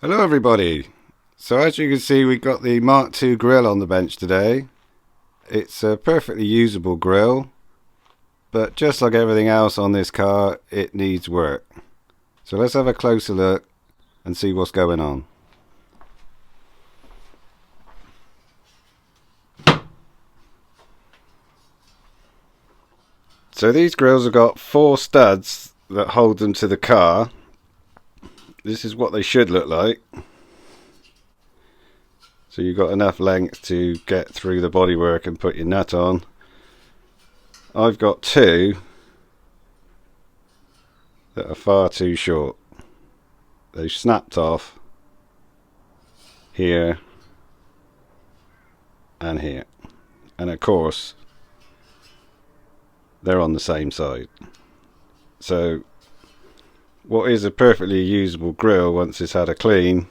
Hello everybody. So as you can see, we've got the Mark II grill on the bench today. It's a perfectly usable grill, but just like everything else on this car, it needs work. So let's have a closer look and see what's going on. So these grills have got 4 studs that hold them to the car. This is what they should look like. So you've got enough length to get through the bodywork and put your nut on. I've got 2 that are far too short. They've snapped off here and here. And of course, they're on the same side. So what is a perfectly usable grill once it's had a clean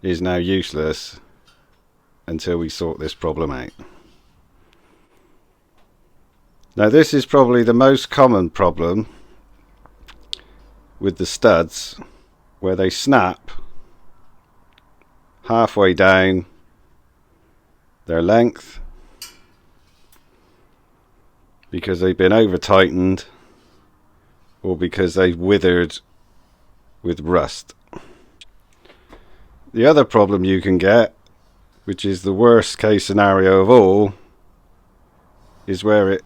is now useless until we sort this problem out. Now this is probably the most common problem with the studs, where they snap halfway down their length because they've been over tightened or because they've withered with rust. The other problem you can get, which is the worst case scenario of all, is where it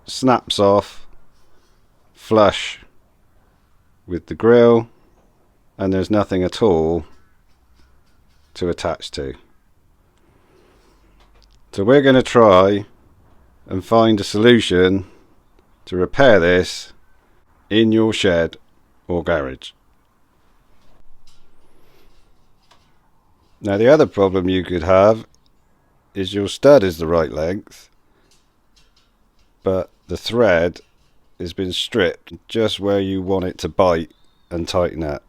snaps off flush with the grill and there's nothing at all to attach to. So we're going to try and find a solution to repair this in your shed or garage. Now the other problem you could have is your stud is the right length, but the thread has been stripped just where you want it to bite and tighten up.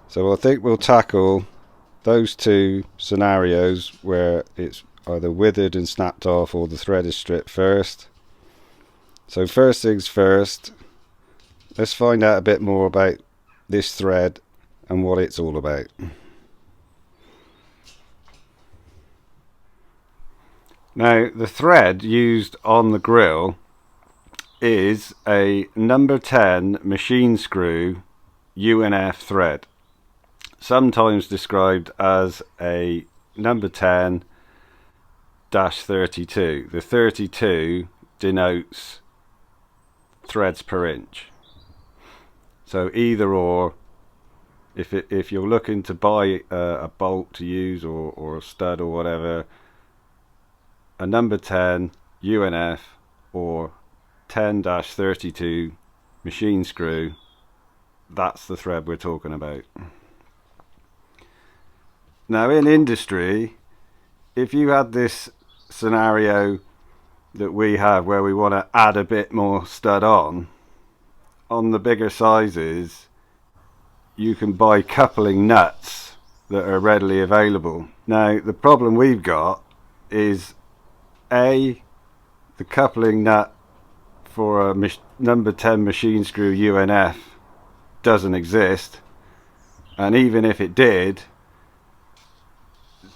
So I think we'll tackle those 2 scenarios where it's either withered and snapped off or the thread is stripped first. So first things first, let's find out a bit more about this thread and what it's all about. Now the thread used on the grill is a number 10 machine screw UNF thread, sometimes described as a number 10-32. The 32 denotes threads per inch. So either or, if you're looking to buy a bolt to use or a stud or whatever, a number 10 UNF or 10-32 machine screw, that's the thread we're talking about. Now in industry, if you had this scenario that we have where we want to add a bit more stud on the bigger sizes, you can buy coupling nuts that are readily available. Now the problem we've got is the coupling nut for a number 10 machine screw UNF doesn't exist, and even if it did,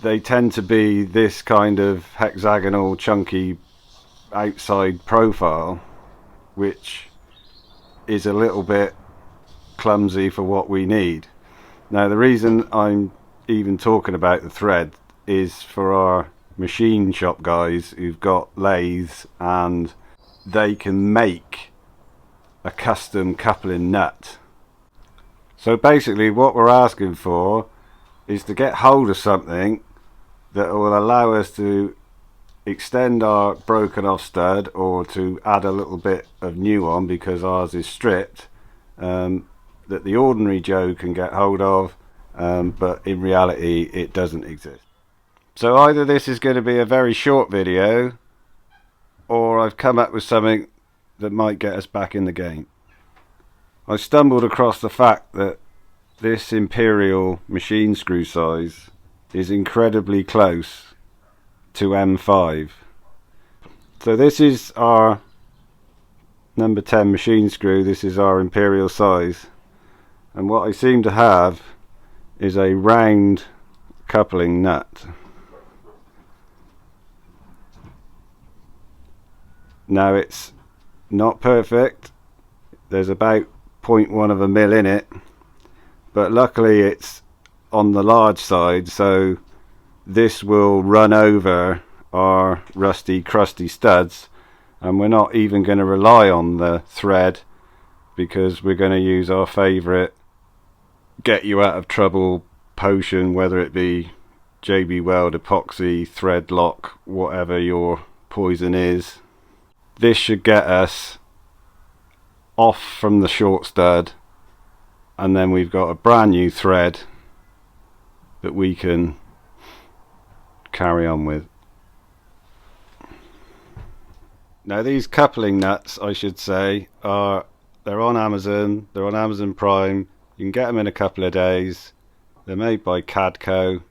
they tend to be this kind of hexagonal chunky outside profile, which is a little bit clumsy for what we need. Now the reason I'm even talking about the thread is for our machine shop guys who've got lathes and they can make a custom coupling nut. So basically what we're asking for is to get hold of something that will allow us to extend our broken off stud or to add a little bit of new on because ours is stripped, that the ordinary Joe can get hold of, but in reality it doesn't exist. So either this is going to be a very short video, or I've come up with something that might get us back in the game. I stumbled across the fact that this Imperial machine screw size is incredibly close to M5. So this is our number 10 machine screw, this is our Imperial size, and what I seem to have is a round coupling nut. Now it's not perfect, there's about 0.1 of a mil in it, but luckily it's on the large side, so this will run over our rusty crusty studs, and we're not even going to rely on the thread because we're going to use our favourite get you out of trouble potion, whether it be JB Weld epoxy, thread lock, whatever your poison is. This should get us off from the short stud, and then we've got a brand new thread that we can carry on with. Now these coupling nuts, I should say, they're on Amazon, they're on Amazon Prime. You can get them in a couple of days. They're made by Cadco.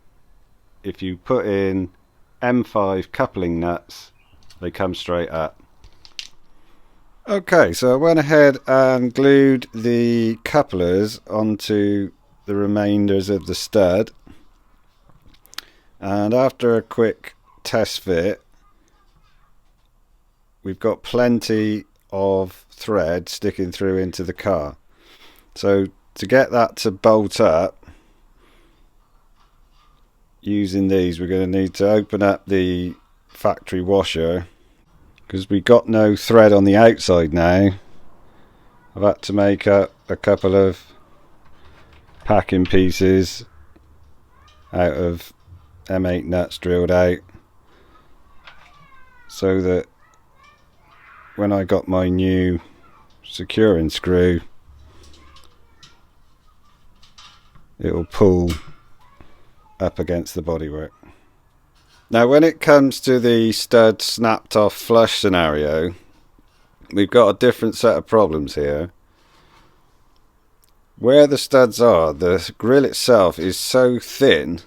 If you put in M5 coupling nuts, they come straight up. Okay, so I went ahead and glued the couplers onto the remainders of the stud, and after a quick test fit, we've got plenty of thread sticking through into the car. So to get that to bolt up using these, we're going to need to open up the factory washer, because we got no thread on the outside now. I've had to make up a couple of packing pieces out of M8 nuts drilled out, so that when I got my new securing screw, it will pull up against the bodywork. Now when it comes to the stud snapped off flush scenario, we've got a different set of problems here. Where the studs are, the grill itself is so thin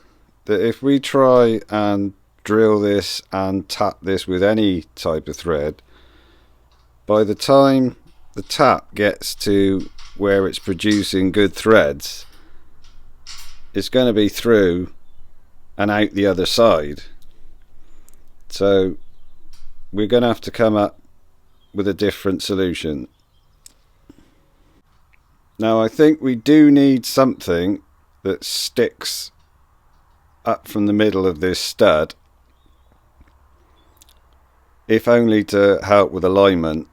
that if we try and drill this and tap this with any type of thread, by the time the tap gets to where it's producing good threads, it's going to be through and out the other side. So we're going to have to come up with a different solution. Now I think we do need something that sticks up from the middle of this stud, if only to help with alignment,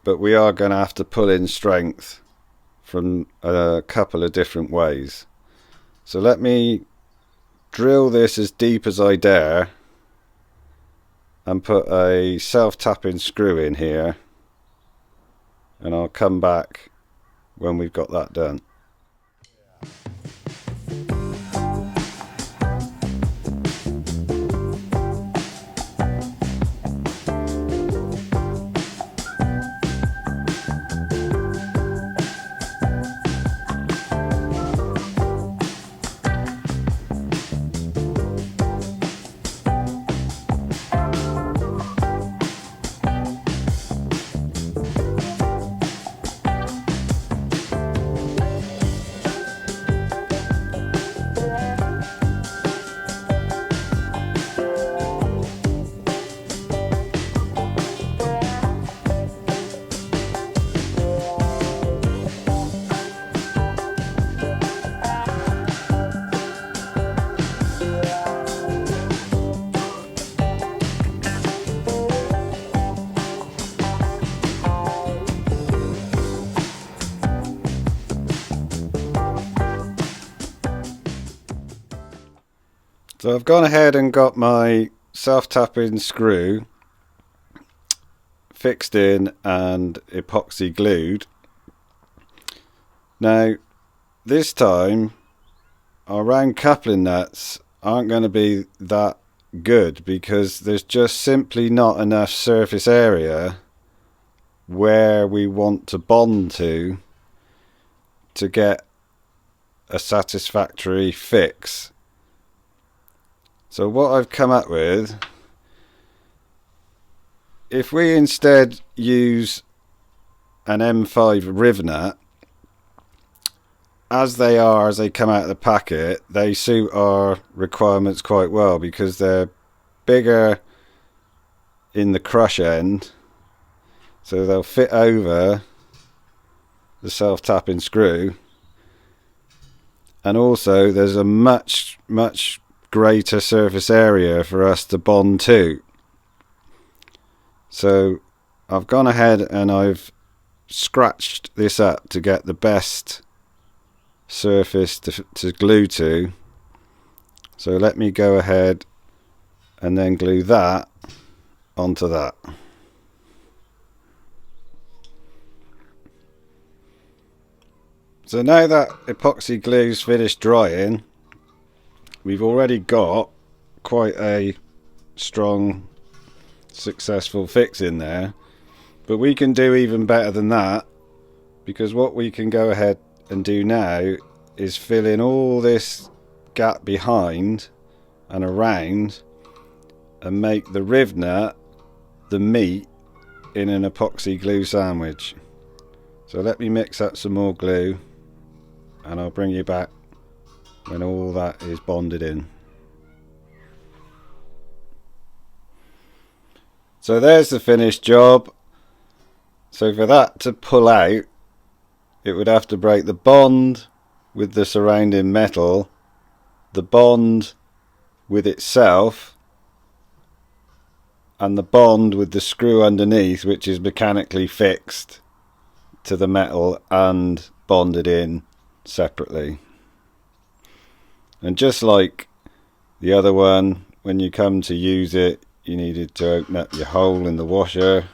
but we are going to have to pull in strength from a couple of different ways. So let me drill this as deep as I dare and put a self-tapping screw in here, and I'll come back when we've got that done. So I've gone ahead and got my self-tapping screw fixed in and epoxy glued. Now this time our round coupling nuts aren't going to be that good, because there's just simply not enough surface area where we want to bond to get a satisfactory fix. So what I've come up with, if we instead use an M5 riv nut as they come out of the packet, they suit our requirements quite well because they're bigger in the crush end, so they'll fit over the self-tapping screw, and also there's a much greater surface area for us to bond to. So I've gone ahead and I've scratched this up to get the best surface to glue to. So let me go ahead and then glue that onto that. So now that epoxy glue's finished drying, we've already got quite a strong, successful fix in there. But we can do even better than that, because what we can go ahead and do now is fill in all this gap behind and around and make the riv nut the meat in an epoxy glue sandwich. So let me mix up some more glue and I'll bring you back when all that is bonded in. So there's the finished job. So for that to pull out, it would have to break the bond with the surrounding metal, the bond with itself, and the bond with the screw underneath, which is mechanically fixed to the metal and bonded in separately. And just like the other one, when you come to use it, you needed to open up your hole in the washer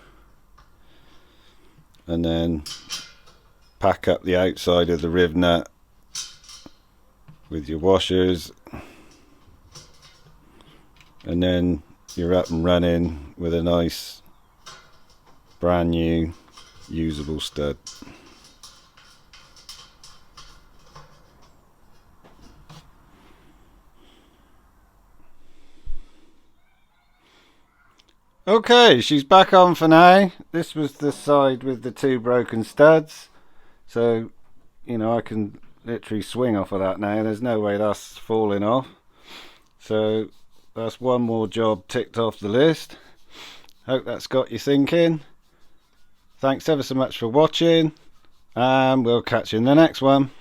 and then pack up the outside of the riv nut with your washers, and then you're up and running with a nice brand new usable stud. Okay, she's back on for now. This was the side with the two broken studs, so you know I can literally swing off of that now. There's no way that's falling off. So that's one more job ticked off the list. Hope that's got you thinking. Thanks ever so much for watching, and we'll catch you in the next one.